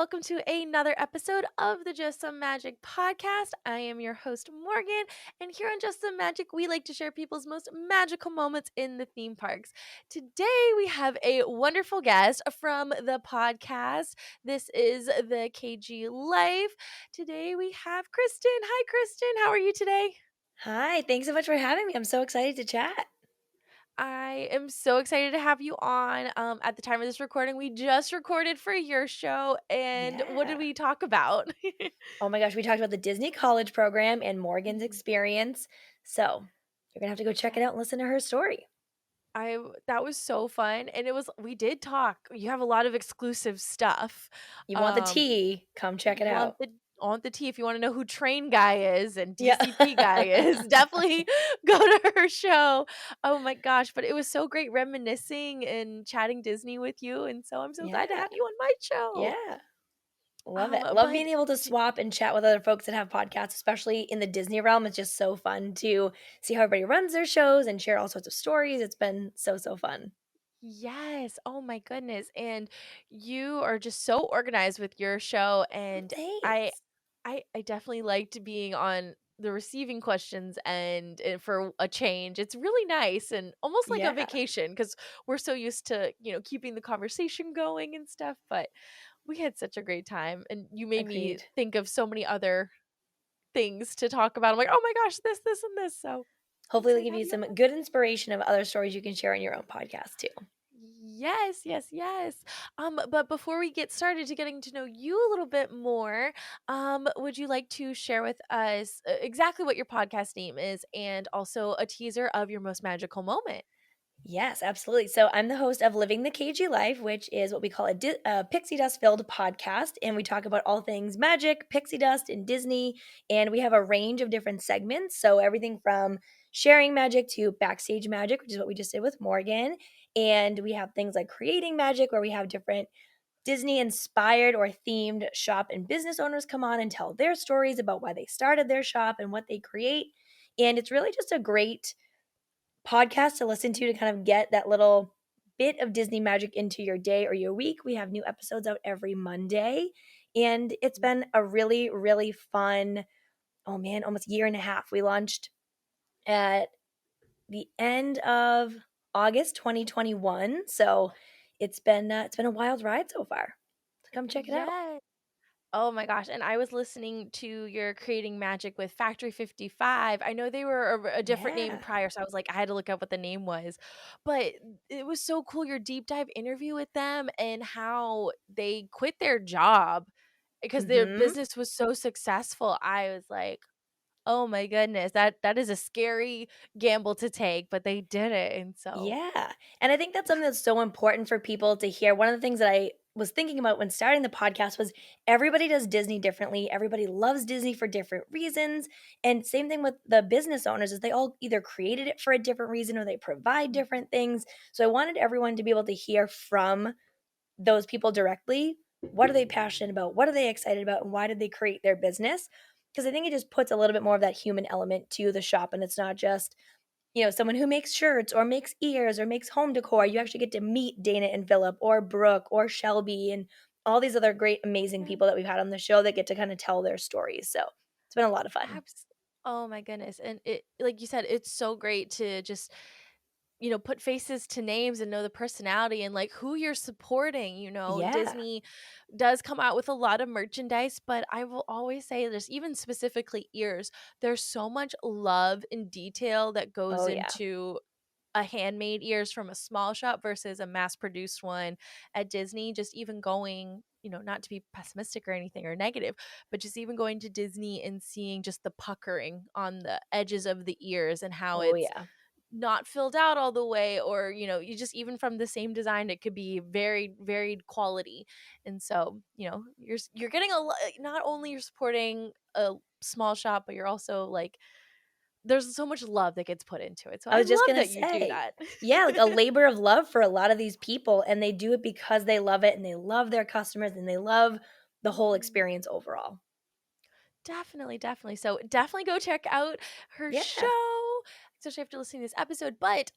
welcome to another episode of the Just Some Magic podcast. I am your host, Morgan, and here on Just Some Magic, we like to share people's most magical moments in the theme parks. Today, we have a wonderful guest from the podcast. This is the KG Life. Today, we have Kristen. Hi, Kristen. How are you today? Hi, thanks so much for having me. I'm so excited to chat. I am so excited to have you on. At the time of this recording, we just recorded for your show, and what did Yeah. we talk about? Oh my gosh, we talked about the Disney College program and Morgan's Mhm. experience. So you're going to have to go check it Yeah. out and listen to her story. That was so fun, and we did talk. You have a lot of exclusive stuff. You want the Um, tea? Come check it want out. the tea if you wanna know who Train Guy is and Yeah. DCP Guy is, definitely go to her show. Oh my gosh, but it was so great reminiscing and chatting Disney with you, and so I'm so glad to Yeah. have you on my show. Yeah. Love it. Love But being able to d swap and chat with other folks that have podcasts, especially in the Disney realm. It's just so fun to see how everybody runs their shows and share all sorts of stories. It's been so fun. Yes, oh my goodness, and you are just so organized with your show, Oh, and I thanks. I definitely liked being on the receiving questions and for a change. It's really nice and almost like a Yeah. vacation because 'cause we're so used to, keeping the conversation going and stuff, but we had such a great time, and you made me Agreed. think of so many other things to talk about. I'm like, "Oh my gosh, this, and this," so I'm Hopefully, it'll excited to give have you you some on. good inspiration of other stories you can share on your own podcast too. Yes, yes, yes. But before we get started to getting to know you a little bit more, would you like to share with us exactly what your podcast name is and also a teaser of your most magical moment? Yes, absolutely. So I'm the host of Living the KG Life, which is what we call a pixie dust filled podcast. And we talk about all things magic, pixie dust, and Disney. And we have a range of different segments. So everything from sharing magic to backstage magic, which is what we just did with Morgan. And we have things like creating magic, where we have different Disney inspired or themed shop and business owners come on and tell their stories about why they started their shop and what they create. And it's really just a great podcast to listen to kind of get that little bit of Disney magic into your day or your week. We have new episodes out every Monday, and it's been a really fun, oh man, almost year and a half. We launched at the end of August 2021, so it's been a wild ride so far. So come check it out. Yes. Oh my gosh, and I was listening to your Creating Magic with Factory 55. I know they were a different name Yeah. prior, so I was like, I had to look up what the name was. But it was so cool, your deep dive interview with them and how they quit their job because their Mhm. business was so successful. I was like, oh my goodness, that is a scary gamble to take, but they did it. And so Yeah. And I think that's something that's so important for people to hear. One of the things that I was thinking about when starting the podcast was everybody does Disney differently. Everybody loves Disney for different reasons. And same thing with the business owners is they all either created it for a different reason or they provide different things. So I wanted everyone to be able to hear from those people directly. What are they passionate about? What are they excited about? And why did they create their business? Because I think it just puts a little bit more of that human element to the shop and it's not just someone who makes shirts or makes ears or makes home decor. You actually get to meet Dana and Philip or Brooke or Shelby and all these other great, amazing people that we've had on the show that get to kind of tell their stories. So it's been a lot of fun. abs oh my goodness, and it like you said, it's so great to just, put faces to names and know the personality and, like, who you're supporting, Yeah. Disney does come out with a lot of merchandise, but I will always say this, even specifically ears, there's so much love and detail that goes Oh, yeah. into a handmade ears from a small shop versus a mass-produced one at Disney, just even going, not to be pessimistic or anything or negative, but just even going to Disney and seeing just the puckering on the edges of the ears and how Oh, it's yeah. not filled out all the way, or you just even from the same design it could be varied quality. And so you're getting not only you're supporting a small shop, but you're also like there's so much love that gets put into it, so I I was just love going to that you do say, that. yeah, like a labor of love for a lot of these people. And they do it because they love it and they love their customers and they love the whole Mhm. experience overall. Definitely, definitely. So definitely go check out her Yeah. show, especially after listening to this episode. But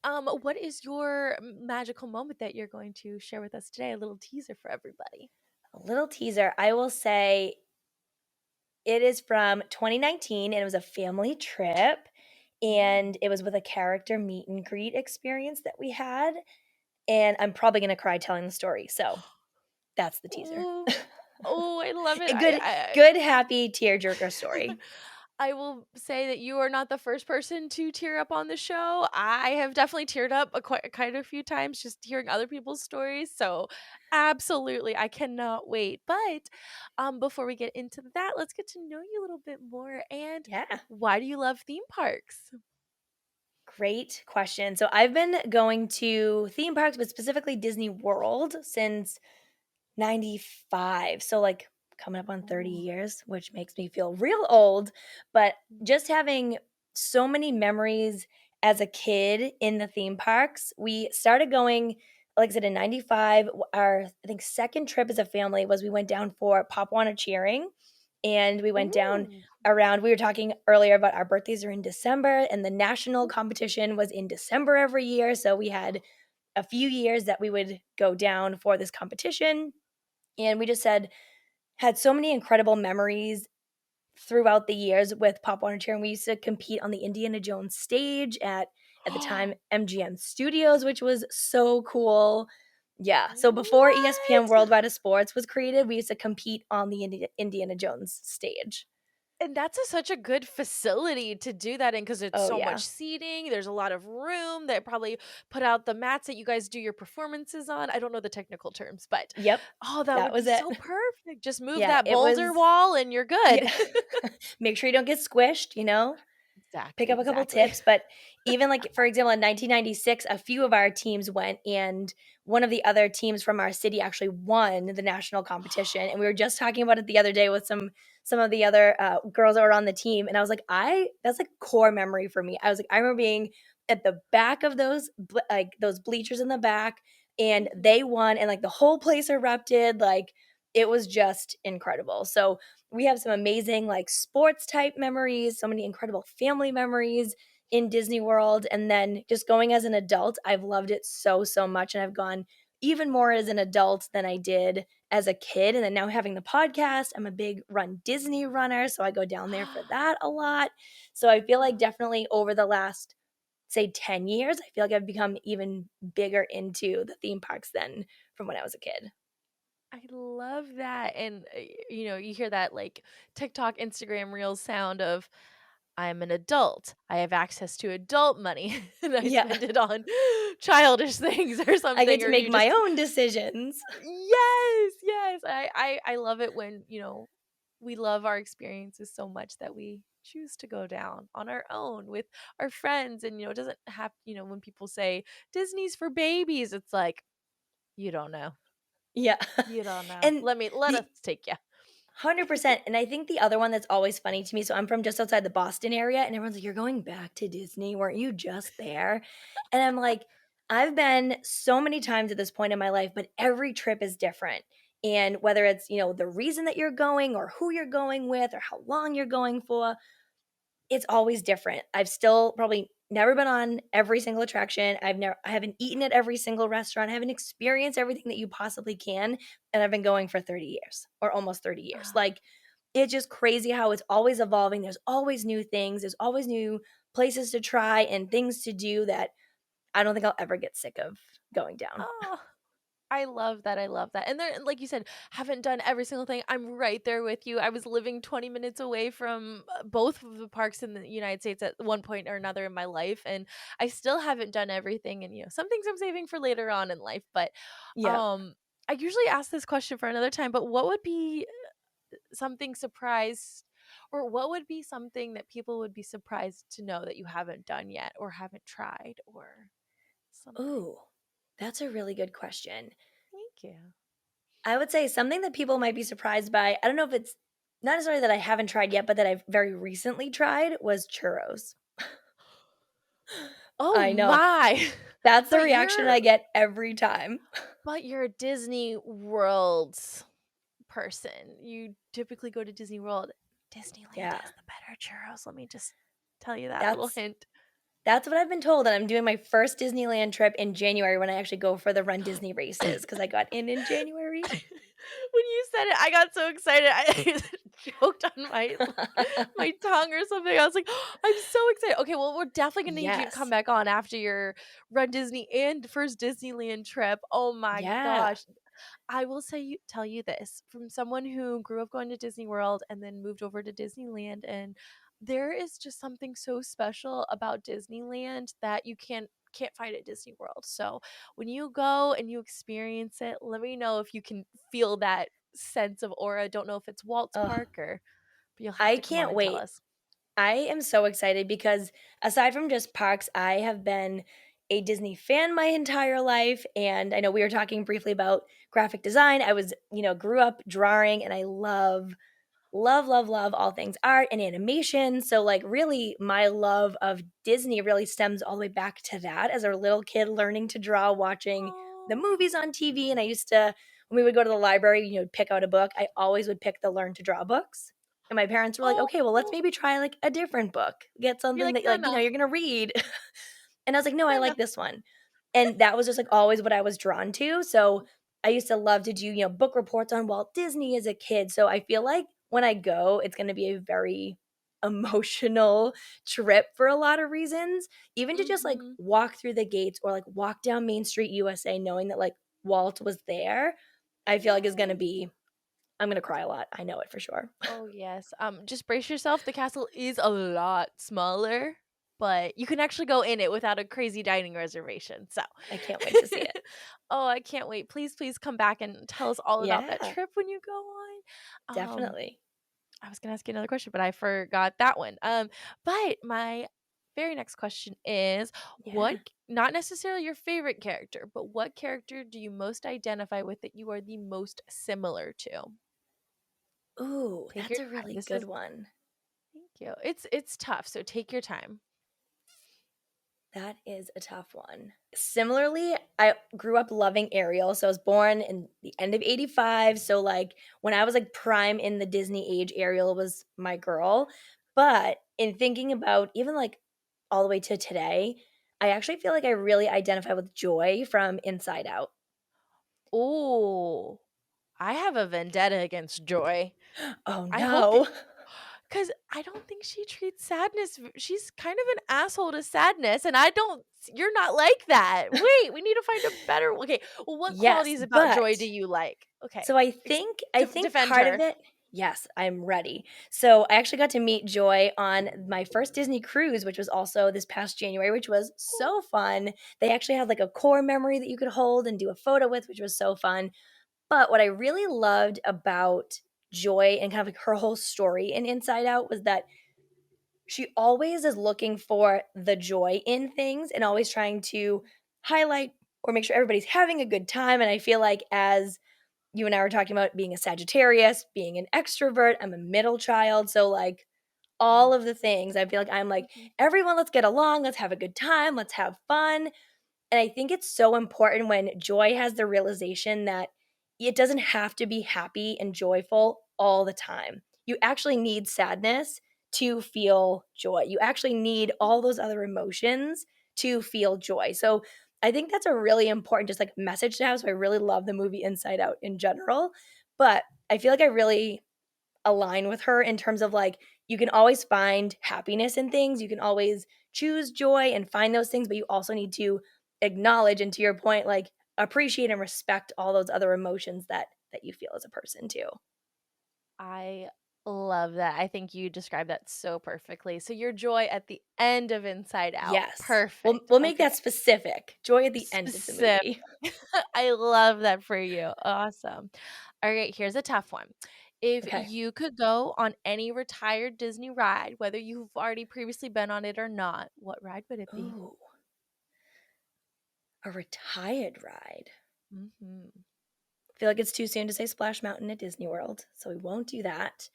what is your magical moment that you're going to share with us today? A little teaser for everybody. A little teaser, I will say it is from 2019, and it was a family trip, and Ooh. it was with a character meet and greet experience that we had, and I'm probably gonna cry telling the story, so that's the teaser. Ooh. Oh, I love it. A good, happy tearjerker I story. I will say that you are not the first person to tear up on the show. I have definitely teared up quite a few times just hearing other people's stories. So, absolutely, I cannot wait. But before we get into that, let's get to know you a little bit more. And Yeah. why do you love theme parks? Great question. So I've been going to theme parks, but specifically Disney World since 95. So, like, coming up on 30 Oh. years, which makes me feel real old, but just having so many memories as a kid in the theme parks. We started going, like I said, in 95. Our, I think, second trip as a family was we went down for Pop Wanna Cheering, and we went down Ooh. around we were talking earlier about our birthdays are in December, and the national competition was in December every year, so we had a few years that we would go down for this competition, and we just had so many incredible memories throughout the years with Pop Warner Chair, and we used to compete on the Indiana Jones stage at the time, MGM Studios, which was so cool. Yeah, so before ESPN What? Worldwide of Sports was created, we used to compete on the Indiana Jones stage. And that's such a good facility to do that in because it's Oh, so yeah. much seating, there's a lot of room, they probably put out the mats that you guys do your performances on. I don't know the technical terms, but, Yep, oh, that that would be was it. so perfect. Just move Yeah, that it boulder was wall and you're good. yeah. Make sure you don't get squished, you know? Pick Exactly, up a couple exactly. tips, but even, like, for example, in 1996, a few of our teams went, and one of the other teams from our city actually won the national competition, and we were just talking about it the other day with some of the other, girls that were on the team, and I was like, "I that's, like, core memory for me." I was like, "I remember being at the back of those bleachers in the back, and Mhm. they won, and, like, the whole place erupted, like, it was just incredible." So we have some amazing, like, sports type memories, so many incredible family memories in Disney World, and then just going as an adult, I've loved it so, so much, and I've gone even more as an adult than I did as a kid, and then now having the podcast, I'm a big Run Disney runner, so I go down there for that a lot. So I feel like definitely over the last, say, 10 years, I feel like I've become even bigger into the theme parks than from when I was a kid. I love that, and, you hear that, like, TikTok, Instagram Reels sound of, "I'm an adult. I have access to adult money, and I Yeah. spend it on childish things," or I get something, to or make you my just own decisions. Yes, yes. I love it when, we love our experiences so much that we choose to go down on our own with our friends, and, it doesn't have when people say, "Disney's for babies," it's like, "You don't know. Yeah. You don't know. And Let us the take you." 100%, and I think the other one that's always funny to me, so I'm from just outside the Boston area, and everyone's like, "You're going back to Disney, weren't you just there?" And I'm like, "I've been so many times at this point in my life, but every trip is different." And whether it's, the reason that you're going or who you're going with or how long you're going for, it's always different. I've still probably never been on every single attraction. I haven't eaten at every single restaurant. I haven't experienced everything that you possibly can, and I've been going for 30 years or almost 30 years. Ah, Like, it's just crazy how it's always evolving. There's always new things. There's always new places to try and things to do that I don't think I'll ever get sick of going down. oh. I love that, I love that, and there like you said, haven't done every single thing. I'm right there with you. I was living 20 minutes away from, both of the parks in the United States at one point or another in my life, and I still haven't done everything, and, some things I'm saving for later on in life, but, Yep. um, I usually ask this question for another time, but what would be something surprised or what would be something that people would be surprised to know that you haven't done yet or haven't tried or something? Ooh, that's a really good question. Thank you. I would say something that people might be surprised by, I don't know if it's not necessarily that I haven't tried yet, but that I've very recently tried was churros. Oh I know. my. That's the But reaction you're I get every time. but you're a Disney World person. You typically go to Disney World. Disneyland Yeah. has the better churros. Let me just tell you that little That's hint. that's what I've been told, and I'm doing my first Disneyland trip in January when I actually go for the Run Disney races because I got in January. When you said it, I got so excited. I choked on my tongue or something. I was like, I'm so excited. Okay, well, we're definitely gonna need you to come Yes. back on after your Run Disney and first Disneyland trip. Oh my Yeah. gosh. I will tell you this from someone who grew up going to Disney World and then moved over to Disneyland, and there is just something so special about Disneyland that you can't find at Disney World. So when you go and you experience it, let me know if you can feel that sense of aura. Don't know if it's Walt's Ugh, Park but you'll have I to come on can't and tell wait. us. I am so excited because aside from just parks, I have been a Disney fan my entire life, and I know we were talking briefly about graphic design. I was, grew up drawing, and I love, love, love all things art and animation. So, like, really, my love of Disney really stems all the way back to that as a little kid learning to draw, watching the Oh, movies on TV. And I used to, when we would go to the library, pick out a book, I always would pick the Learn to Draw books. And my parents were like, oh, okay, well, let's maybe try like a different book, get you're something like, that, no, like, no, you're going to read. And I was like, "No, I no, no. like this one." And that was just, like, always what I was drawn to, so I used to love to do, book reports on Walt Disney as a kid, so I feel like when I go, it's gonna be a very emotional trip for a lot of reasons, even to just, like, Mm-hmm. walk through the gates or, like, walk down Main Street USA knowing that, like, Walt was there, I feel like is gonna Yes. be I'm gonna cry a lot, I know it for sure. Oh, yes. Just brace yourself. The castle is a lot smaller, but you can actually go in it without a crazy dining reservation. So, I can't wait to see it. oh, I can't wait. Please, please come back and tell us all about that Yeah, trip when you go on. definitely. I was gonna ask you another question, but I forgot that one. But my very next question is Yeah. not necessarily your favorite character, but what character do you most identify with that you are the most similar to? Ooh, Take that's your a time. really This good is one. Thank you. It's tough, so take your time. That is a tough one. Similarly, I grew up loving Ariel, so I was born in the end of '85, so, like, when I was, like, prime in the Disney age, Ariel was my girl, but in thinking about even, like, all the way to today, I actually feel like I really identify with Joy from Inside Out. Oh, I have a vendetta against Joy. Oh, I hope that no. 'Cause I don't think she treats sadness v she's kind of an asshole to sadness, and I don't you're not like that. Wait, we need to find a better okay, well, what Yes, qualities about but Joy do you like? Okay, so I ex think I think defend part of her. it yes, I'm ready. So I actually got to meet Joy on my first Disney cruise, which was also this past January, which was Oh, so fun. They actually had like a core memory that you could hold and do a photo with, which was so fun. But what I really loved about Joy and kind of like her whole story in Inside Out was that she always is looking for the joy in things and always trying to highlight or make sure everybody's having a good time. And I feel like as you and I were talking about being a Sagittarius, being an extrovert. I'm a middle child. So, like, all of the things, I feel like I'm like, mhm, everyone, let's get along. Let's have a good time. Let's have fun. And I think it's so important when Joy has the realization that it doesn't have to be happy and joyful all the time. You actually need sadness to feel joy. You actually need mhm. all those other emotions to feel joy. So I think that's a really important just like message to have. So I really love the movie Inside Out in general. But I feel like I really align with her in terms of like you can always find happiness in things. You can always choose joy and find those things, but you also need to acknowledge and to your point like appreciate and respect all those other emotions that you feel as a person too. I love that. I think you described that so perfectly. So your joy at the end of Inside Out. Yes. We'll Perfect. we'll make Okay. that specific. Joy at the end of the Specific. movie. I love that for you. Awesome. Alright, here's a tough one. If Okay. you could go on any retired Disney ride, whether you've already previously been on it or not, what ride would it be? Ooh, a retired ride. Mhm. I feel like it's too soon to say Splash Mountain at Disney World, so we won't do that.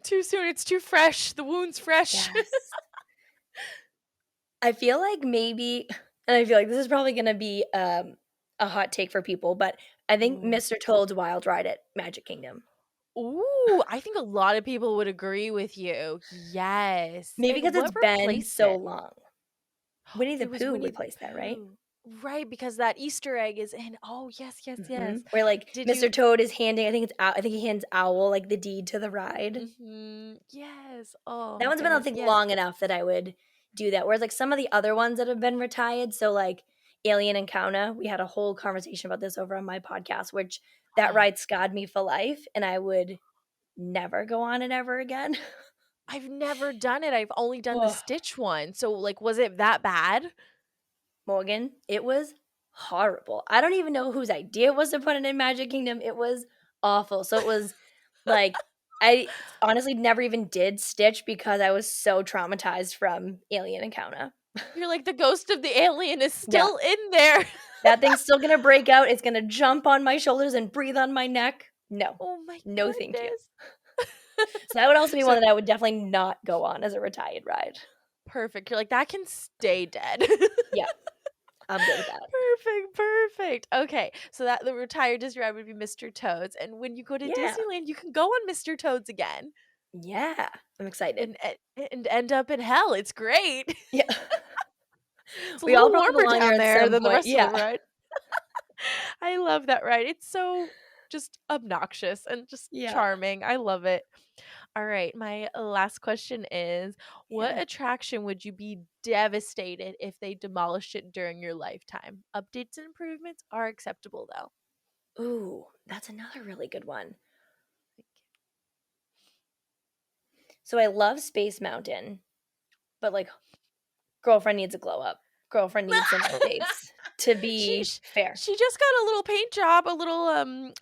Too soon, it's too fresh, the wound's fresh. Yes. I feel like maybe and I feel like this is probably gonna be, a hot take for people, but I think Ooh. Mr. Toad's Wild Ride at Magic Kingdom. Ooh, I think a lot of people would agree with you. Yes. Maybe And because it's what been replaced so it? long. Winnie the It was Pooh Winnie the replaced that, right? Pooh. Right, because that Easter egg is in. Oh, yes, yes, yes. Where, like, Did Mr. you Toad is handing I think he hands Owl, like, the deed to the ride. Yes. Oh That my one's been, I goodness, think, yes. long enough that I would do that, whereas, like, some of the other ones that have been retired, so, like, Alien Encounter, we had a whole conversation about this over on my podcast, which that ride scarred me for life, and I would never go on it ever again. I've never done it, I've only done the Ugh. Stitch one, so, like, was it that bad? Morgan, it was horrible. I don't even know whose idea it was to put it in Magic Kingdom, it was awful. So it was, like, I honestly never even did Stitch because I was so traumatized from Alien Encounter. You're like, "The ghost of the alien is Yeah, still in there." that thing's still gonna break out, it's gonna jump on my shoulders and breathe on my neck. No. Oh my No, thank you. goodness. So that would also be one So that I would definitely not go on as a retired ride. perfect, you're like, "That can stay dead." Yeah, I'm good with that. Perfect, perfect. Okay, so that the retired Disney ride would be Mr. Toad's, and when you go to Yeah. Disneyland, you can go on Mr. Toad's again Yeah, I'm excited. and end up in hell, it's great. Yeah. It's a We all little probably warmer belong there down at there some than the point, rest of yeah. the ride. I love that ride. It's so just obnoxious and just Yeah, charming. I love it. All right, my last question is, what yeah. attraction would you be devastated if they demolished it during your lifetime? Updates and improvements are acceptable though. Ooh, that's another really good one. So I love Space Mountain, but, like, girlfriend needs a glow up. Girlfriend needs some updates to she be sh- fair. she just got a little paint job, a little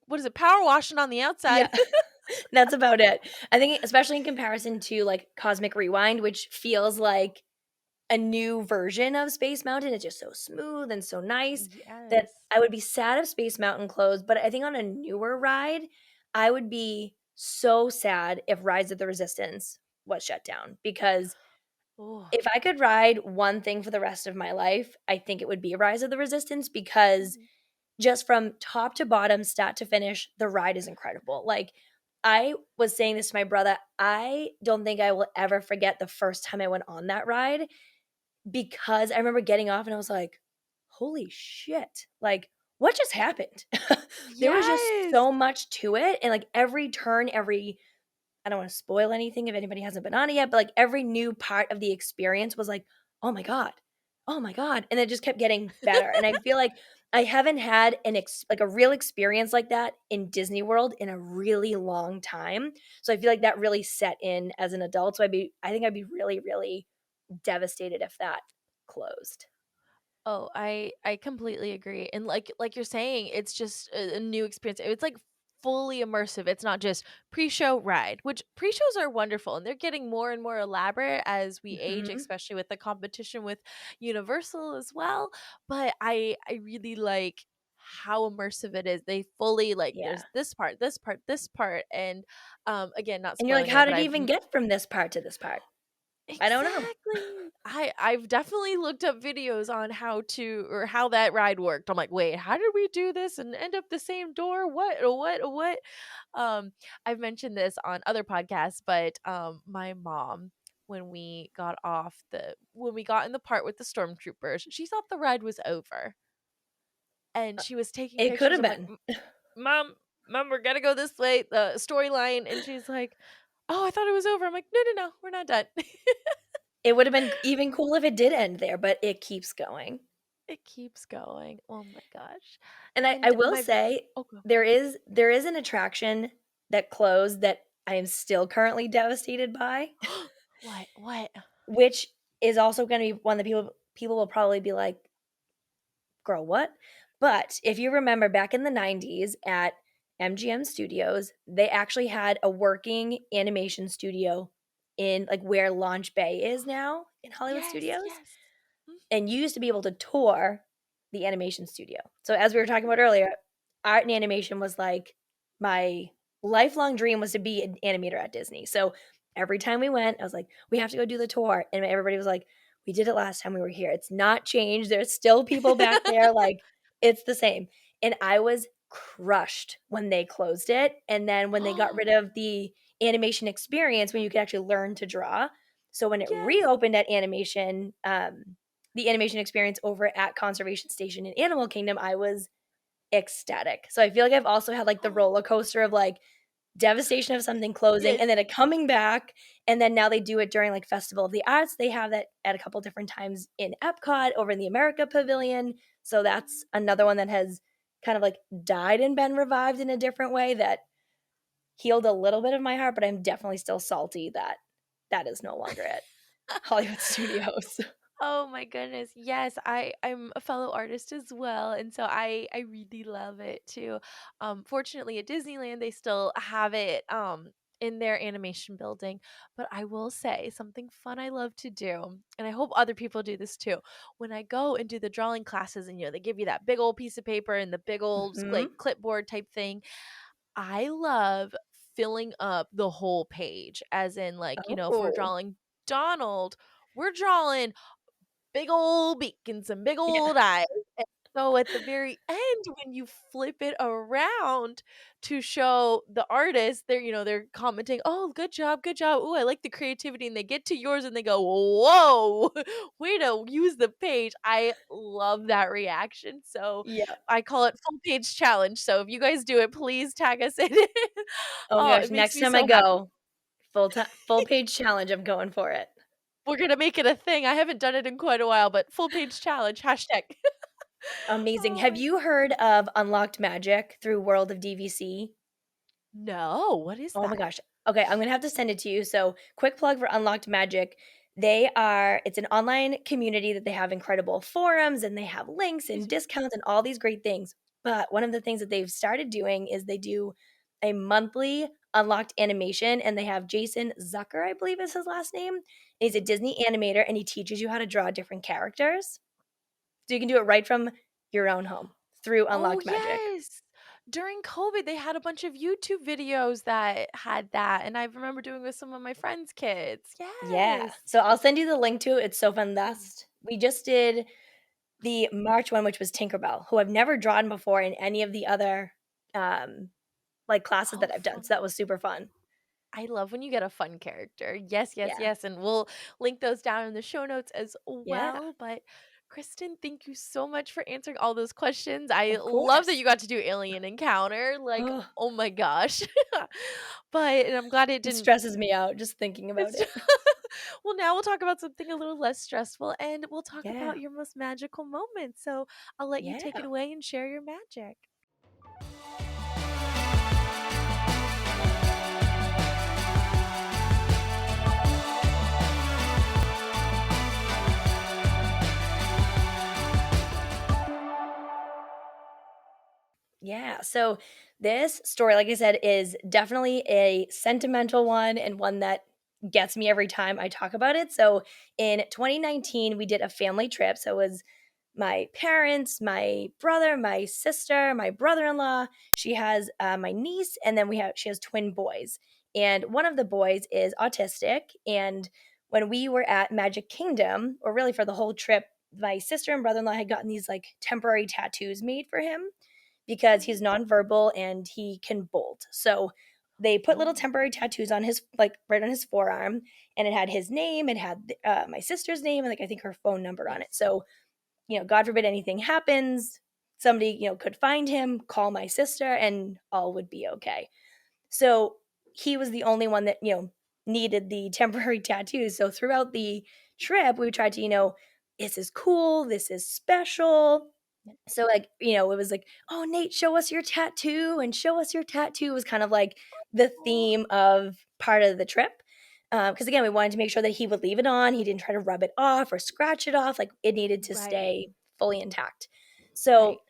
what is it? Power washing on the Yeah, outside. that's about it. I think especially in comparison to, like, Cosmic Rewind, which feels like a new version of Space Mountain, it's just so smooth and so nice that Yes. I would be sad if Space Mountain closed, but I think on a newer ride, I would be so sad if Rise of the Resistance was shut down because Oh. if I could ride one thing for the rest of my life, I think it would be Rise of the Resistance because Mhm. just from top to bottom, start to finish, the ride is incredible. Like, I was saying this to my brother, I don't think I will ever forget the first time I went on that ride because I remember getting off and I was like, "Holy shit, like, what just happened?" There was just Yes. so much to it, and, like, every turn, every I don't wanna spoil anything if anybody hasn't been on it yet, but, like, every new part of the experience was like, "Oh my god. Oh my god," and it just kept getting better, and I feel like I haven't had a real experience like that in Disney World in a really long time, so I feel like that really set in as an adult, so I think I'd be really, really devastated if that closed. Oh, I completely agree. And like you're saying, it's just a new experience. It's like fully immersive. It's not just pre-show ride, which pre-shows are wonderful and they're getting more and more elaborate as we age, Mhm. especially with the competition with Universal as well. But I really like how immersive it is. They fully like Yeah, there's this part, this part, this part and again, not and you're like, spoiling it, "How but did it I've even get from this part to this part?" I don't know. exactly. I've definitely looked up videos on how to or how that ride worked. I'm like, "Wait, how did we do this and end up the same door? What?" Um, I've mentioned this on other podcasts, but my mom when we got in the part with the stormtroopers, she thought the ride was over. And Uh, she was taking it could pictures. have I'm like, been. Mom, Mom, we're gonna go this way, the storyline." And she's like, "Oh, I thought it was over." I'm like, "No, no, no, we're not done." It would have been even cool if it did end there, but it keeps going. It keeps going. Oh my gosh. And I And will my say oh, go. there is an attraction that closed that I am still currently devastated by, What? What? which is also gonna be one that people will probably be like, "Girl, what?" But if you remember back in the '90s at MGM Studios, they actually had a working animation studio in, like, where Launch Bay is now in Hollywood Yes, Studios. yes. Mhm. And you used to be able to tour the animation studio. So as we were talking about earlier, art and animation was like my lifelong dream was to be an animator at Disney. So every time we went, I was like, we have to go do the tour. And everybody was like, we did it last time we were here. It's not changed. There's still people back there. Like it's the same. And I was crushed when they closed it. And then when they got rid of the animation experience, when you could actually learn to draw. So when it Yes. reopened at animation, the animation experience over at Conservation Station in Animal Kingdom, I was ecstatic. So I feel like I've also had, like, the roller coaster of, like, devastation of something closing Yes. and then it coming back, and then now they do it during, like, Festival of the Arts. They have that at a couple different times in Epcot, over in the America Pavilion, so that's another one that has kind of, like, died and been revived in a different way that healed a little bit of my heart, but I'm definitely still salty that that is no longer at Hollywood Studios. Oh my goodness. Yes, I'm a fellow artist as well, and so I really love it too. Fortunately at Disneyland they still have it in their animation building, but I will say something fun I love to do, and I hope other people do this too. When I go and do the drawing classes and they give you that big old piece of paper and the big old like Mhm. clipboard type thing, I love filling up the whole page as in like, if we're Oh. drawing Donald, we're drawing big old beak and some big Yeah. old eyes. And so at the very end, when you flip it around to show the artist, they're commenting, "Oh, good job, good job. Ooh, I like the creativity." And they get to yours and they go, "Whoa, way to use the page." I love that reaction. So Yeah. I call it full page challenge. So if you guys do it, please tag us in it. Oh my Oh, it gosh, makes next me time I so happy. go, full page challenge, I'm going for it. We're gonna make it a thing. I haven't done it in quite a while, but full page challenge, hashtag. Amazing. Oh Have my you heard of Unlocked Magic through World of DVC? No, what is Oh my that? gosh. Okay, I'm gonna have to send it to you. So, quick plug for Unlocked Magic. It's an online community that they have incredible forums and they have links and discounts and all these great things. But one of the things that they've started doing is they do a monthly unlocked animation and they have Jason Zucker, I believe is his last name. He's a Disney animator and he teaches you how to draw different characters. So you can do it right from your own home through Oh, Unlocked Magic. yes. During COVID, they had a bunch of YouTube videos that had that, and I remember doing with some of my friends' kids. Yeah. Yes. So I'll send you the link to it. It's so fun. Last we just did the March one, which was Tinkerbell, who I've never drawn before in any of the other, like, classes Oh, that I've done, so fun. that was super fun. I love when you get a fun character. Yes, yes, Yeah. yes, and we'll link those down in the show notes as Yeah, well, but Kristen, thank you so much for answering all those questions. I of love that course. you got to do Alien Encounter, like, Oh, oh my gosh. But and I'm glad it it didn't stresses me out just thinking about it's it. well, now we'll talk about something a little less stressful, and we'll talk Yeah, about your most magical moments, so I'll let you take it yeah. away and share your magic. Yeah, so this story, like I said, is definitely a sentimental one and one that gets me every time I talk about it. So in 2019, we did a family trip. So it was my parents, my brother, my sister, my brother-in-law. She has my niece, and then she has twin boys. And one of the boys is autistic. And when we were at Magic Kingdom, or really for the whole trip, my sister and brother-in-law had gotten these like temporary tattoos made for him because Mhm. he's nonverbal and he can bolt. So they put little Oh, temporary tattoos on his like right on his forearm, and it had his name, it had my sister's name, and like I think her phone number on it. yes. So God forbid anything happens, somebody could find him, call my sister, and all would be okay. So he was the only one that needed the temporary tattoos. So throughout the trip, we tried to this is cool, this is special, so, like, it was like, "Oh, Nate, show us your tattoo and show us your tattoo," was kind of like the Oh, theme of part of the trip. Because again, we wanted to make sure that he would leave it on, he didn't try to rub it off or scratch it off, like, it needed to right, stay fully intact. right. So,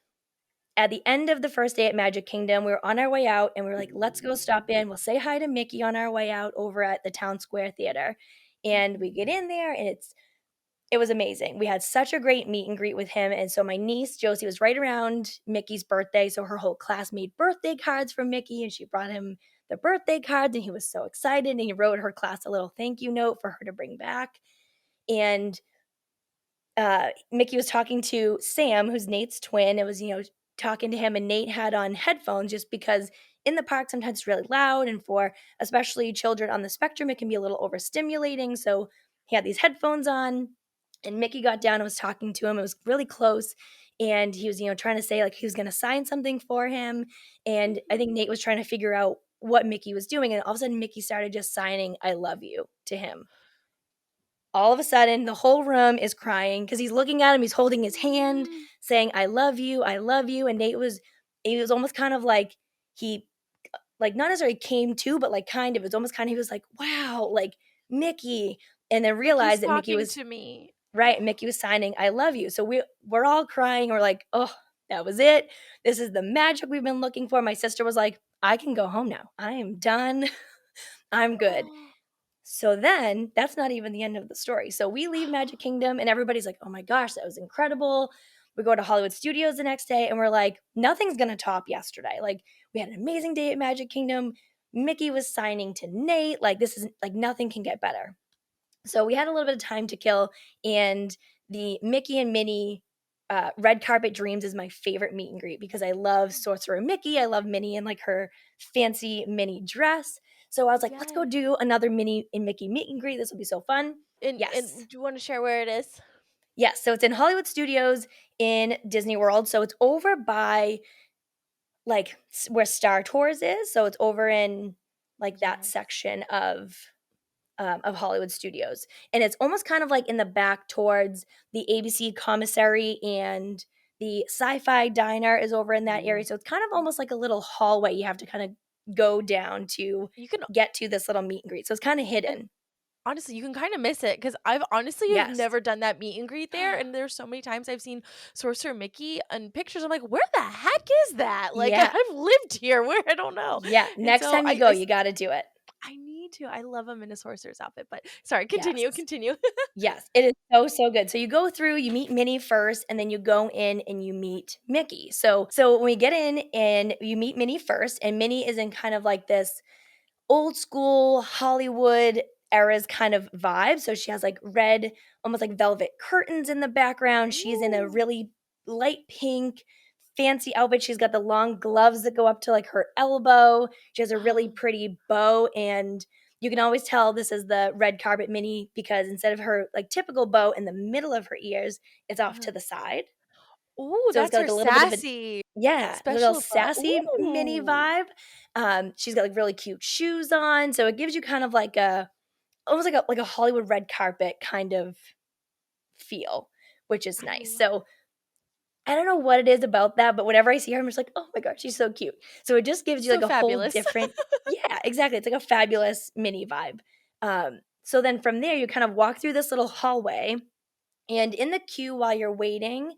at the end of the first day at Magic Kingdom, we were on our way out, and we were like, "Let's go stop in, we'll say hi to Mickey on our way out over at the Town Square Theater." And we Mhm. get in there, and it was amazing. We had such a great meet and greet with him, and so my niece, Josie, was right around Mickey's birthday, so her whole class made birthday cards for Mickey, and she brought him the birthday cards, and he was so excited, and he wrote her class a little thank you note for her to bring back, and, Mickey was talking to Sam, who's Nate's twin. It was, talking to him, and Nate had on headphones just because in the park, sometimes it's really loud, and for especially children on the spectrum, it can be a little overstimulating, so he had these headphones on, And Mickey got down and was talking to him. It was really close. And he was, trying to say like he was going to sign something for him. And I think Mhm. Nate was trying to figure out what Mickey was doing. And all of a sudden, Mickey started just signing, I love you to him. All of a sudden, the whole room is crying because he's looking at him. He's holding his hand, Mm. saying, I love you. I love you. And it was almost kind of like he, like, not necessarily came to, but like kind of, it was almost kind of, he was like, wow, like Mickey. And then Mickey's realized that Mickey talking was to me. right, Mickey was signing, "I love you." So we're all crying, we're like, "Oh, that was it. This is the magic we've been looking for." My sister was like, "I can go home now. I am done. I'm good." Oh. So then, that's not even the end of the story. So we leave Magic Kingdom and everybody's like, "Oh my gosh, that was incredible." We go to Hollywood Studios the next day and we're like, "Nothing's gonna top yesterday." Like, we had an amazing day at Magic Kingdom. Mickey was signing to Nate. Like, this is like nothing can get better. So we had a little bit of time to kill, and the Mickey and Minnie Red Carpet Dreams is my favorite meet and greet because I love Sorcerer Mickey. I love Minnie in like her fancy Minnie dress. So I was like, let's go Yes. do another Minnie and Mickey meet and greet. This will be so fun. And Yes. do you wanna share where it is? Yes. So it's in Hollywood Studios in Disney World. So it's over by like where Star Tours is. So it's over in like that Yes. section of Hollywood Studios. And it's almost kind of like in the back towards the ABC commissary, and the sci-fi diner is over in that area. Ooh. So it's kind of almost like a little hallway you have to kind of go down to You can get to this little meet and greet. So it's kind of and hidden. honestly, you can kinda miss it because I've honestly have Yes. never done that meet and greet there, and there's so many times I've seen Sorcerer Mickey and pictures, I'm like, "Where the heck is that?" Like, Yeah. I've lived here, where I don't know. Yeah. And Next so time you go, you got to do it. I need to. I love him in a sorcerer's outfit, but sorry, continue, Yes. continue. Yes, it is so, so good. So you go through, you meet Minnie first, and then you go in and you meet Mickey. So when we get in and you meet Minnie first, and Minnie is in kind of like this old school Hollywood eras kind of vibe. So she has like red, almost like velvet curtains in the background. She's in a Ooh. really light pink, fancy outfit. She's got the long gloves that go up to like her elbow. She has a really pretty bow, and you can always tell this is the red carpet mini because instead of her like typical bow in the middle of her ears, it's off Uh-huh. to the side. Ooh, So it's that's got her like a little bit of a sassy yeah, a little special bow. sassy mini Ooh. vibe. She's got like really cute shoes on, so it gives you kind of like a almost like a Hollywood red carpet kind of feel, which is I nice. love So I don't know what it is about that, but whenever I see her, I'm just like, oh my god, she's so cute. So it just gives you so like a whole fabulous. different, yeah, exactly. It's like a fabulous mini vibe. So then from there, you kind of walk through this little hallway, and in the queue while you're waiting,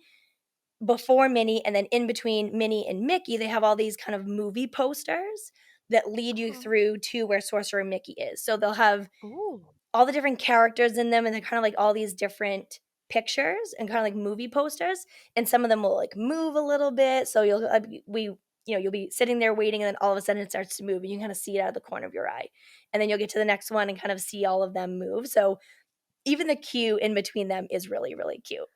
before Minnie and then in between Minnie and Mickey, they have all these kind of movie posters that lead you Uh-huh. through to where Sorcerer Mickey is. So they'll have Ooh. all the different characters in them, and they're kind of like all these different pictures and kind of like movie posters. And some of them will like move a little bit. So you'll be sitting there waiting, and then all of a sudden it starts to move, and you kind of see it out of the corner of your eye. And then you'll get to the next one and kind of see all of them move. So even the queue in between them is really, really cute.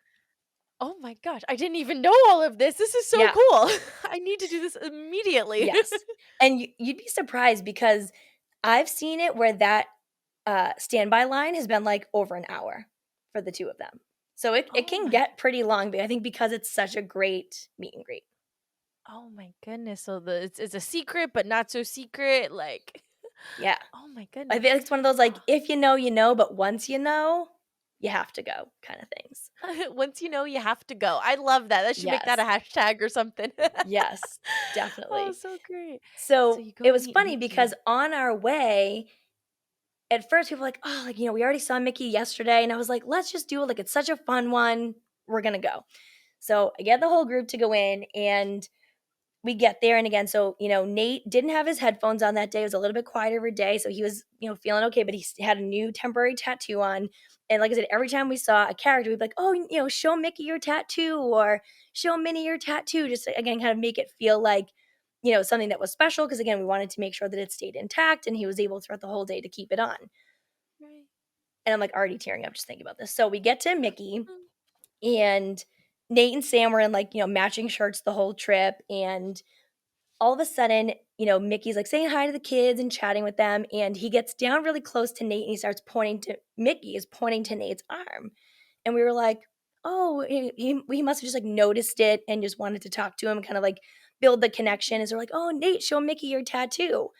Oh my gosh, I didn't even know all of this. This is so Yeah. cool. I need to do this immediately. Yes. And you'd be surprised because I've seen it where that, standby line has been, like, over an hour for the 2 of them. So it Oh can my get pretty long, but I think because it's such a great meet and greet. oh my goodness. So it's a secret, but not so secret, like Yeah. oh my I goodness. feel like it's one of those, like, if you know, but once you know, you have to go kinda things. Once you know, you have to go. I love that. That should make that a Yes. hashtag or something. Yes. Oh, Definitely. so great. So So, you it go was meet funny because Mickey. on our way, at first people were like, "Oh, like, we already saw Mickey yesterday," and I was like, "Let's just do it, like, it's such a fun one. We're gonna go." So, I get the whole group to go in, and we get there, and again, so, Nate didn't have his headphones on that day. It was a little bit quieter of a day, so he was, feeling okay, but had a new temporary tattoo on, and like I said, every time we saw a character, we'd be like, "Oh, show Mickey your tattoo," or "Show Minnie your tattoo," just to, again, kind of make it feel like, something that was special. Because again, we wanted to make sure that it stayed intact, and he was able throughout the whole day to keep it on. Right. And I'm, like, already tearing up just thinking about this. So we get to Mickey, Mm. and Nate and Sam were in, like, matching shirts the whole trip, and all of a sudden, Mickey's, like, saying hi to the kids and chatting with them, and he gets down really close to Nate, and he starts pointing to Mickey is pointing to Nate's arm, And we were like, "Oh, he must have just, like, noticed it and just wanted to talk to him, kind of, like, build the connection." And so we're like, "Oh, Nate, show Mickey your tattoo."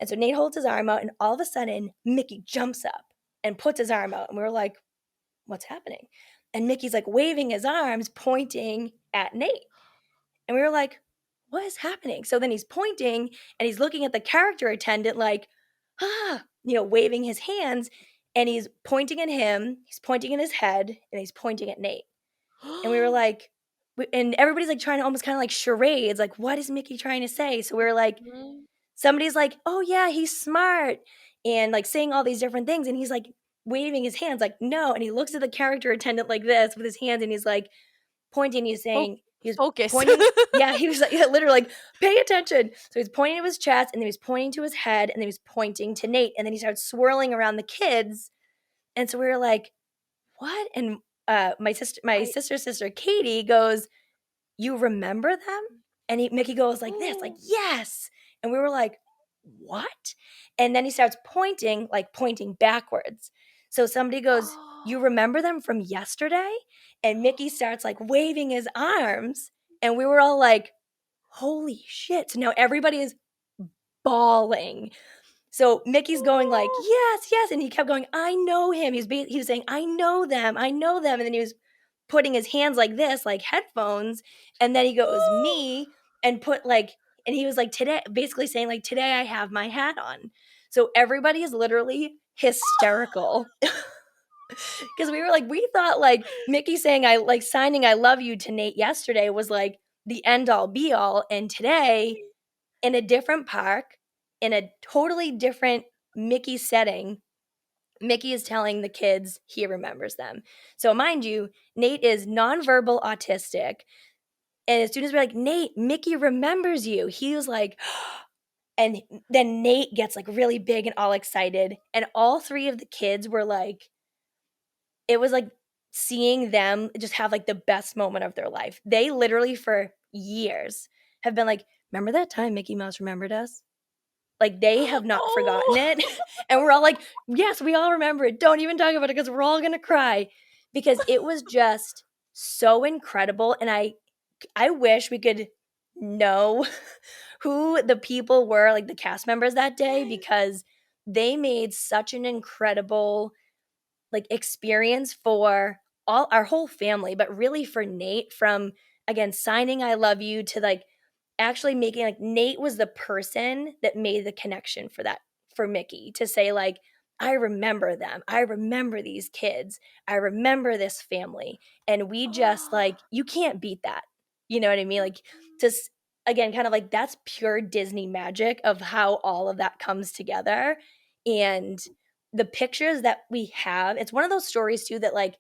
And so Nate holds his arm out, and all of a sudden, Mickey jumps up and puts his arm out, and we were like, "What's happening?" And Mickey's, like, waving his arms, pointing at Nate. And we were like, "What is happening?" So then he's pointing, and he's looking at the character attendant like, "Ah," waving his hands, and he's pointing at him, he's pointing in his head, and he's pointing at Nate. And we were like and everybody's, like, trying to almost kinda like charades, like, "What is Mickey trying to say?" So we were like Mhm. somebody's like, "Oh, yeah, he's smart," and, like, saying all these different things, and he's, like, waving his hands like, "No," and he looks at the character attendant like this with his hands, and he's, like, pointing, he's Fo saying he was focus. pointing yeah, he was like yeah, literally like, "Pay attention." So he's pointing to his chest, and then he's pointing to his head, and then he's pointing to Nate, and then he starts swirling around the kids, and so we were like, "What?" And, my I sister's sister, Katie, goes, "You remember them?" And Mickey goes like this, like, Oh. "Yes." And we were like, "What?" And then he starts pointing, like, pointing backwards. So somebody goes, "You Oh. remember them from yesterday?" And Mickey starts, like, waving his arms, and we were all like, "Holy shit." So now everybody is bawling. So Mickey's going like, Oh. "Yes, yes," and he kept going, "I know him." He was saying, I know them," and then he was putting his hands like this, like headphones, and then he goes, "Me," and and he was like, "Today," basically saying like, "Today I have my hat on." So everybody is literally hysterical because we were like, we thought like Mickey saying signing "I love you" to Nate yesterday was like the end all be all, and today in a different park, in a totally different Mickey setting, Mickey is telling the kids he remembers them. So mind you, Nate is nonverbal autistic. And as soon as we're like, "Nate, Mickey remembers you," he was like, and then Nate gets like really big and all excited. And all three of the kids were like, it was like seeing them just have like the best moment of their life. They literally for years have been like, "Remember that time Mickey Mouse remembered us?" Like, they have not forgotten it, Oh. and we're all like, "Yes, we all remember it. Don't even talk about it because 'cause we're all gonna cry." Because it was just so incredible, and I wish we could know who the people were, like, the cast members that day Yes. because they made such an incredible like, experience for all our whole family, but really for Nate from, again, signing "I love you" to, like, actually making like, Nate was the person that made the connection for that for Mickey to say, like, "I remember them. I remember these kids. I remember this family." And we just, Oh. like you can't beat that. You know what I mean? Like, Mhm. just again, kind of like that's pure Disney magic of how all of that comes together, and the pictures that we have it's one of those stories too that, like,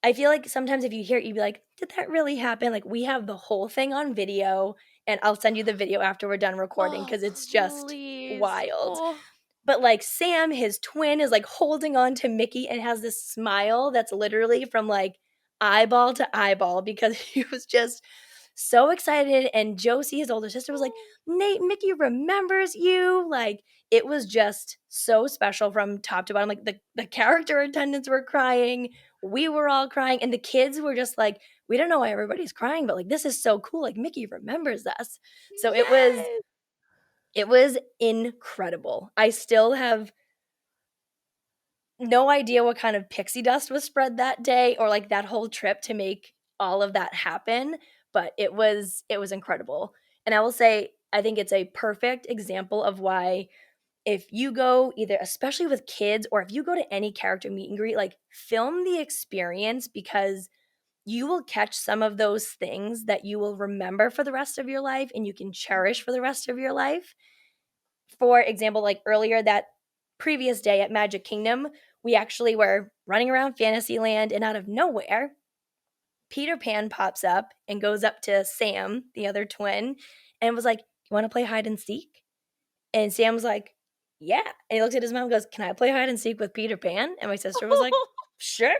I feel like sometimes if you hear it, you'd be like, "Did that really happen?" Like, we have the whole thing on video, and I'll send you the video after we're done recording Oh, because it's just please. wild. Oh. But, like, Sam, his twin, is, like, holding on to Mickey and has this smile that's literally from, like, eyeball to eyeball because he was just so excited, and Josie, his older sister, was like, "Nate, Mickey remembers you." Like, it was just so special from top to bottom. Like, the character attendants were crying, we were all crying, and the kids were just like, "We don't know why everybody's crying, but, like, this is so cool, like, Mickey remembers us." So Yes. it was incredible. I still have no idea what kind of pixie dust was spread that day or, like, that whole trip to make all of that happen, but it was incredible. And I will say, I think it's a perfect example of why if you go either especially with kids or if you go to any character meet and greet, like, film the experience because you will catch some of those things that you will remember for the rest of your life and you can cherish for the rest of your life. For example, like earlier that previous day at Magic Kingdom, we actually were running around Fantasyland and out of nowhere, Peter Pan pops up and goes up to Sam, the other twin, and was like, "You wanna play hide and seek?" And Sam was like, "Yeah." And he looks at his mom and goes, "Can I play hide and seek with Peter Pan?" And my sister was like, "Sure."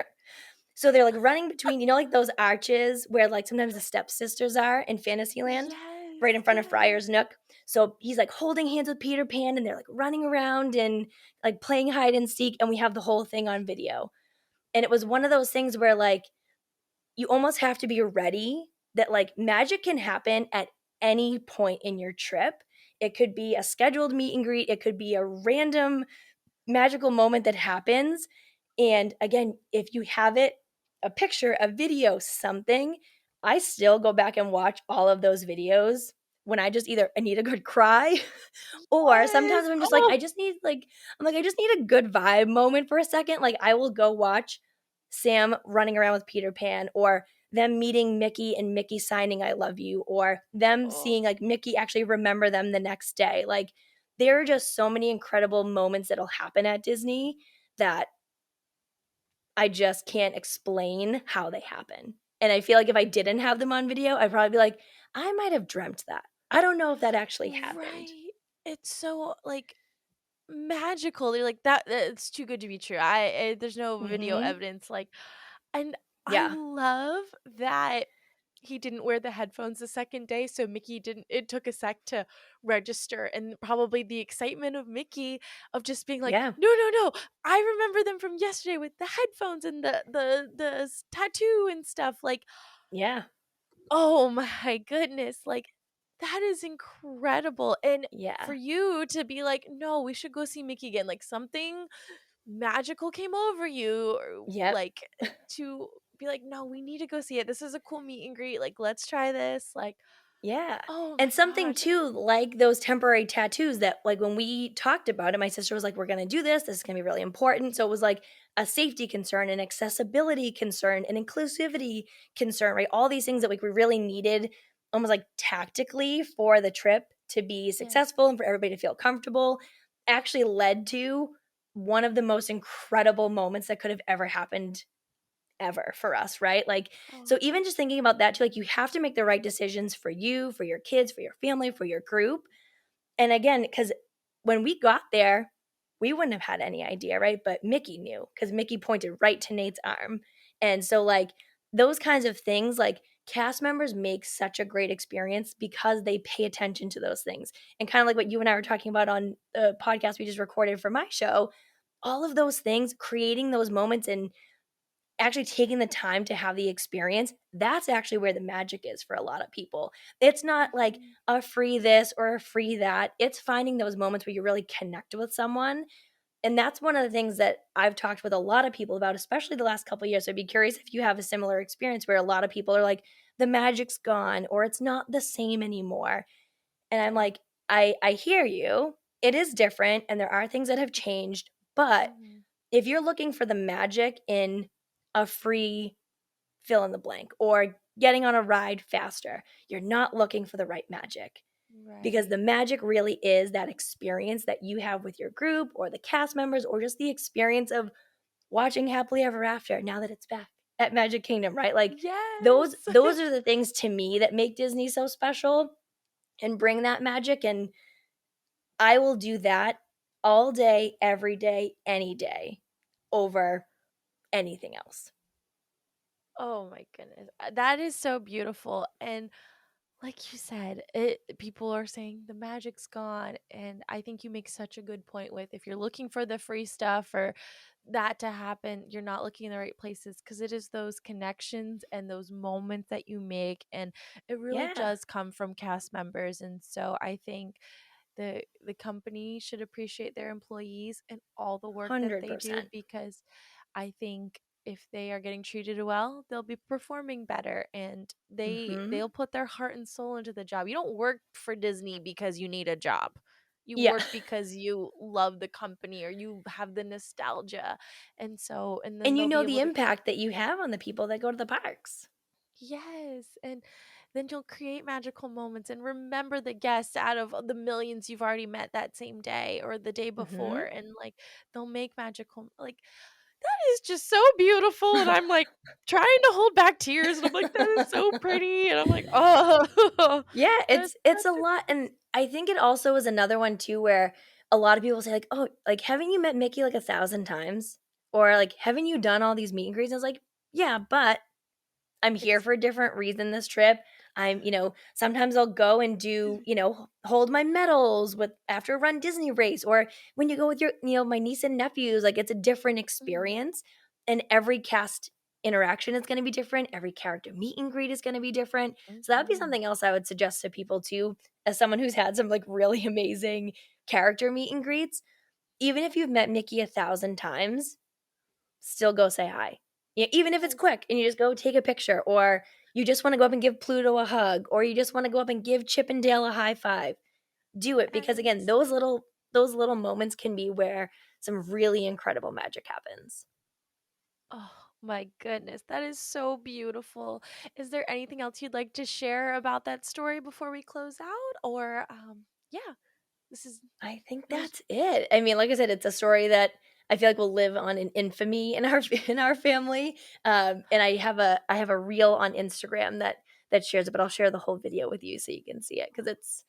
So they're, like, running between like, those arches where, like, sometimes the stepsisters are in Fantasyland? Yes, Right in front of yes. Friar's Nook. So he's, like, holding hands with Peter Pan, and they're, like, running around and, like, playing hide and seek, and we have the whole thing on video. And it was one of those things where, like, you almost have to be ready that, like, magic can happen at any point in your trip. It could be a scheduled meet and greet, it could be a random magical moment that happens. And again, if you have it, a picture, a video, something, I still go back and watch all of those videos when I need a good cry or Yes. sometimes I'm just like, Oh, I just need a good vibe moment for a second. Like, I will go watch Sam running around with Peter Pan, or them meeting Mickey and Mickey signing "I love you," or them oh, seeing, like, Mickey actually remember them the next day. Like, there are just so many incredible moments that'll happen at Disney that I just can't explain how they happen. And I feel like if I didn't have them on video, I'd probably be like, "I might have dreamt that. I don't know if that actually happened." right. It's so, like, magical. You're like, "That it's too good to be true." There's no video Mhm. evidence, like, and I Yeah. love that he didn't wear the headphones the second day, so Mickey didn't it took a sec to register, and probably the excitement of Mickey of just being like, Yeah. "No, no, no, I remember them from yesterday with the headphones and the tattoo and stuff," like, Yeah. oh my goodness, like, that is incredible, and for Yeah. you to be like, "No, we should go see Mickey again," like, something magical came over you, or, Yep. like, to be like, "No, we need to go see it. This is a cool meet and greet, like, let's try this," like, Yeah. oh And my something gosh. too, like those temporary tattoos that, like, when we talked about it, my sister was like, "We're gonna do this. This is gonna be really important." So it was like a safety concern, an accessibility concern, an inclusivity concern, right? All these things that, like, we really needed almost like tactically for the trip to be Yes. successful and for everybody to feel comfortable actually led to one of the most incredible moments that could have ever happened ever for us, right? Like, Oh, so even just thinking about that too, like, you have to make the right decisions for you, for your kids, for your family, for your group. And again, because when we got there, we wouldn't have had any idea, right? But Mickey knew because Mickey pointed right to Nate's arm. And so, like, those kinds of things, like, cast members make such a great experience because they pay attention to those things. And kind of like what you and I were talking about on the podcast we just recorded for my show, all of those things, creating those moments and actually taking the time to have the experience, that's actually where the magic is for a lot of people. It's not like mhm, a free this or a free that. It's finding those moments where you really connect with someone. And that's one of the things that I've talked with a lot of people about, especially the last couple of years. So I'd be curious if you have a similar experience where a lot of people are like, the magic's gone or it's not the same anymore. And I'm yeah, like, I hear you. It is different and there are things that have changed, but mhm, if you're looking for the magic in a free fill in the blank or getting on a ride faster, you're not looking for the right magic because right. the magic really is that experience that you have with your group or the cast members or just the experience of watching Happily Ever After now that it's back at Magic Kingdom, right? Like those Yes. those are the things to me that make Disney so special and bring that magic, and I will do that all day, every day, any day over anything else. Oh my goodness, that is so beautiful, and like you said, it people are saying the magic's gone, and I think you make such a good point with if you're looking for the free stuff or that to happen, you're not looking in the right places because it is those connections and those moments that you make, and it really Yeah, does come from cast members. And so I think the company should appreciate their employees and all the work that they do 100%. because I think if they are getting treated well, they'll be performing better and Mhm. they'll put their heart and soul into the job. You don't work for Disney because you need a job. You Yeah, work because you love the company or you have the nostalgia. And then and you they'll know be the able to impact that you have on the people that go to the parks. yes, and then you'll create magical moments and remember the guests out of the millions you've already met that same day or the day before, Mhm. and, like, they'll make magical like, that is just so beautiful, and I'm, like, trying to hold back tears, and I'm like, "That is so pretty," and I'm like, "Oh, Yeah, that's it's a such a lot, and I think it also is another one too where a lot of people say like, "Oh, like, haven't you met Mickey like 1,000 times?" Or like, "Haven't you done all these meet and greets?" And I was like, "Yeah, but I'm here it's for a different reason this trip. Sometimes I'll go and do, hold my medals with after a Run Disney race, or when you go with your, my niece and nephews, like it's a different mhm, experience. and every cast interaction is gonna be different, every character meet and greet is gonna be different, so that would be Mhm. something else I would suggest to people too, as someone who's had some, like, really amazing character meet and greets. Even if you've met Mickey 1,000 times, still go say hi. Yeah, even if it's Yes. quick and you just go take a picture, or you just wanna go up and give Pluto a hug, or you just wanna go up and give Chip and Dale a high five, do it because, again, Yes. those little moments can be where some really incredible magic happens. Oh my goodness, that is so beautiful. Is there anything else you'd like to share about that story before we close out? Or, yeah, this is I think it was that's it. I mean, like I said, it's a story that I feel like will live on in infamy in our in our family. And I have a reel on Instagram that shares it, but I'll share the whole video with you so you can see it because it's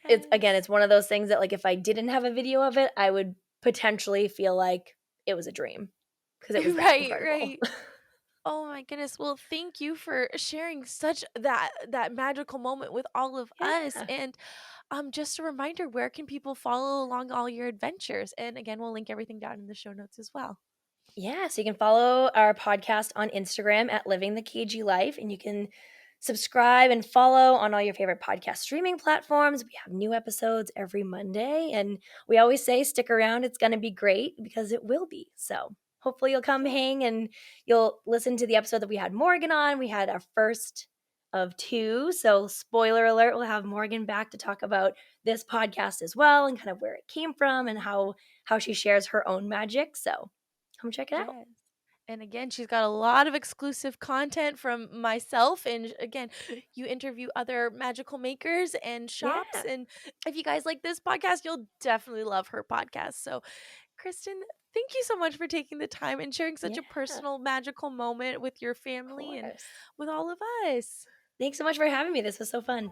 again, yes. it's one of those things that, like, if I didn't have a video of it, I would potentially feel like it was a dream because it was that Right, incredible. right. Oh my goodness. Well, thank you for sharing such that magical moment with all of us. Yeah. And just a reminder, where can people follow along all your adventures? And again, we'll link everything down in the show notes as well. Yeah, so you can follow our podcast on Instagram at Living the KG Life, and you can subscribe and follow on all your favorite podcast streaming platforms. We have new episodes every Monday, and we always say stick around. It's going to be great because it will be. So hopefully you'll come Yeah. hang and you'll listen to the episode that we had Morgan on. We had our first of two. So spoiler alert, we'll have Morgan back to talk about this podcast as well and kind of where it came from and how she shares her own magic. So come check it out. Yes. And again, she's got a lot of exclusive content from myself. And again, you interview other magical makers and shops. Yeah. And if you guys like this podcast, you'll definitely love her podcast. So, Kristen, thank you so much for taking the time and sharing such Yeah, a personal, magical moment with your of family and course. with all of us. Thanks so much for having me. This was so fun.